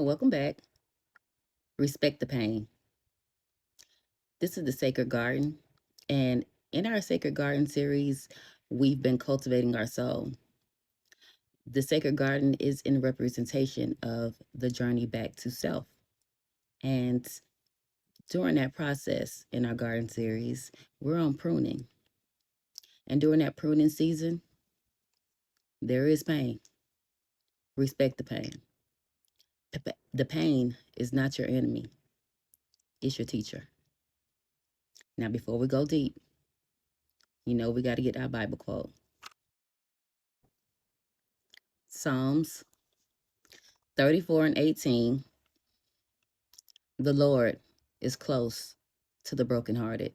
Welcome back. Respect the pain. This is the Sacred Garden. And in our Sacred Garden series, we've been cultivating our soul. The Sacred Garden is in representation of the journey back to self. And during that process in our garden series, we're on pruning. And during that pruning season, there is pain. Respect the pain. The pain is not your enemy, it's your teacher. Now, before we go deep, we got to get our Bible quote. Psalms 34 and 18. The Lord is close to the brokenhearted,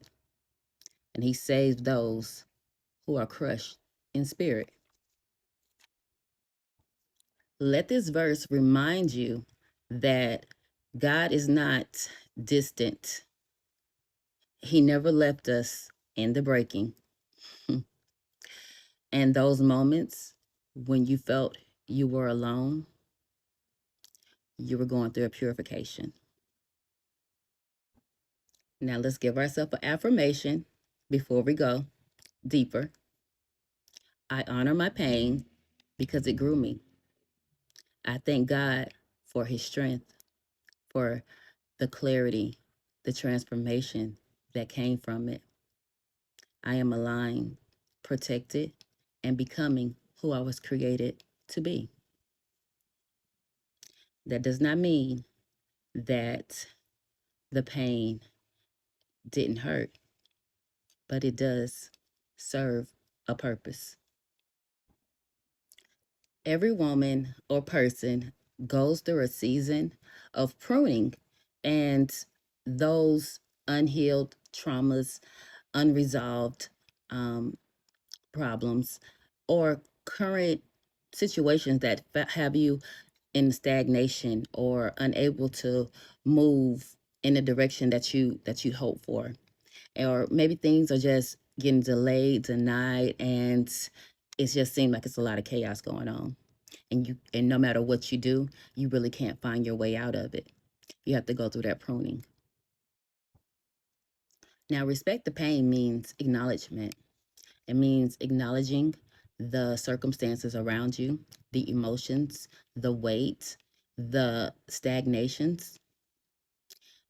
and he saves those who are crushed in spirit. Let this verse remind you that God is not distant. He never left us in the breaking. And those moments when you felt you were alone, you were going through a purification. Now let's give ourselves an affirmation before we go deeper. I honor my pain because it grew me. I thank God for his strength, for the clarity, the transformation that came from it. I am aligned, protected, and becoming who I was created to be. That does not mean that the pain didn't hurt, but it does serve a purpose. Every woman or person goes through a season of pruning, and those unhealed traumas, unresolved um, problems, or current situations that have you in stagnation or unable to move in the direction that you hope for, or maybe things are just getting delayed, denied, and it just seems like it's a lot of chaos going on. And no matter what you do, you really can't find your way out of it. You have to go through that pruning. Now, respect the pain means acknowledgement. It means acknowledging the circumstances around you, the emotions, the weight, the stagnations,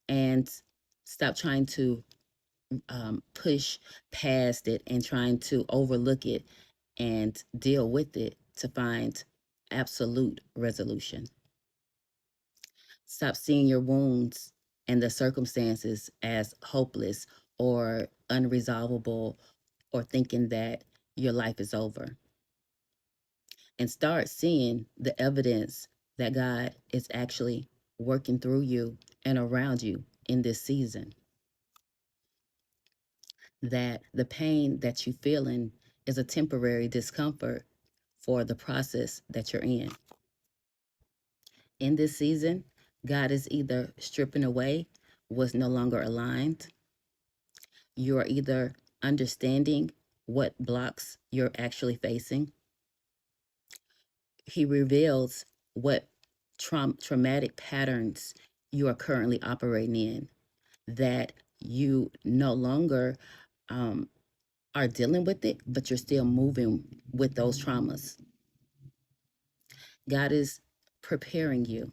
and stop trying to push past it and trying to overlook it and deal with it to find absolute resolution. Stop seeing your wounds and the circumstances as hopeless or unresolvable, or thinking that your life is over. And start seeing the evidence that God is actually working through you and around you in this season. That the pain that you're feeling is a temporary discomfort for the process that you're in. In this season, God is either stripping away what's no longer aligned. You are either understanding what blocks you're actually facing. He reveals what traumatic patterns you are currently operating in, that you no longer are dealing with it, but you're still moving with those traumas. God is preparing you,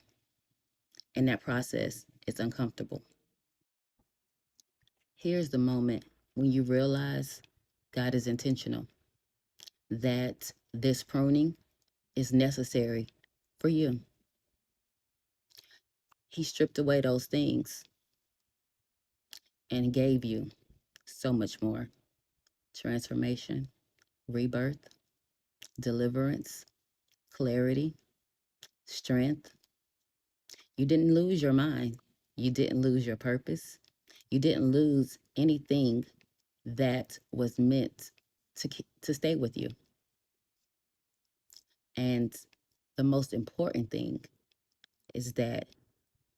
and that process is uncomfortable. Here's the moment when you realize God is intentional, that this pruning is necessary for you. He stripped away those things and gave you so much more: transformation, rebirth, deliverance, clarity, strength. You didn't lose your mind. You didn't lose your purpose. You didn't lose anything that was meant to stay with you. And the most important thing is that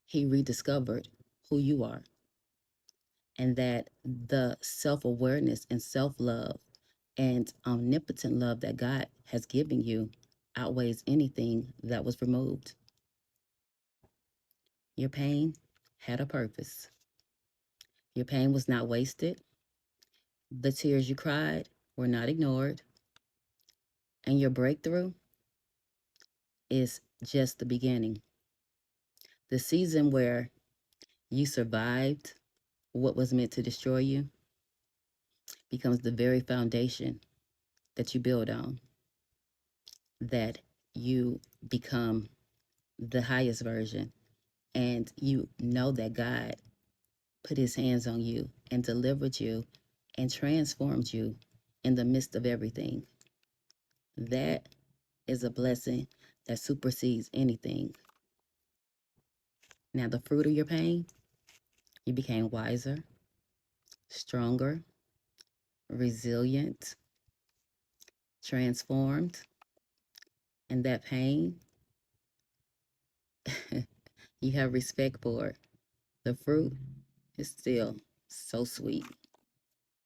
he rediscovered who you are, and that the self-awareness and self-love and omnipotent love that God has given you outweighs anything that was removed. Your pain had a purpose. Your pain was not wasted. The tears you cried were not ignored. And your breakthrough is just the beginning. The season where you survived what was meant to destroy you becomes the very foundation that you build on, that you become the highest version. And you know that God put his hands on you and delivered you and transformed you in the midst of everything. That is a blessing that supersedes anything. Now, the fruit of your pain, you became wiser, stronger, resilient, transformed, and that pain, you have respect for it. The fruit is still so sweet.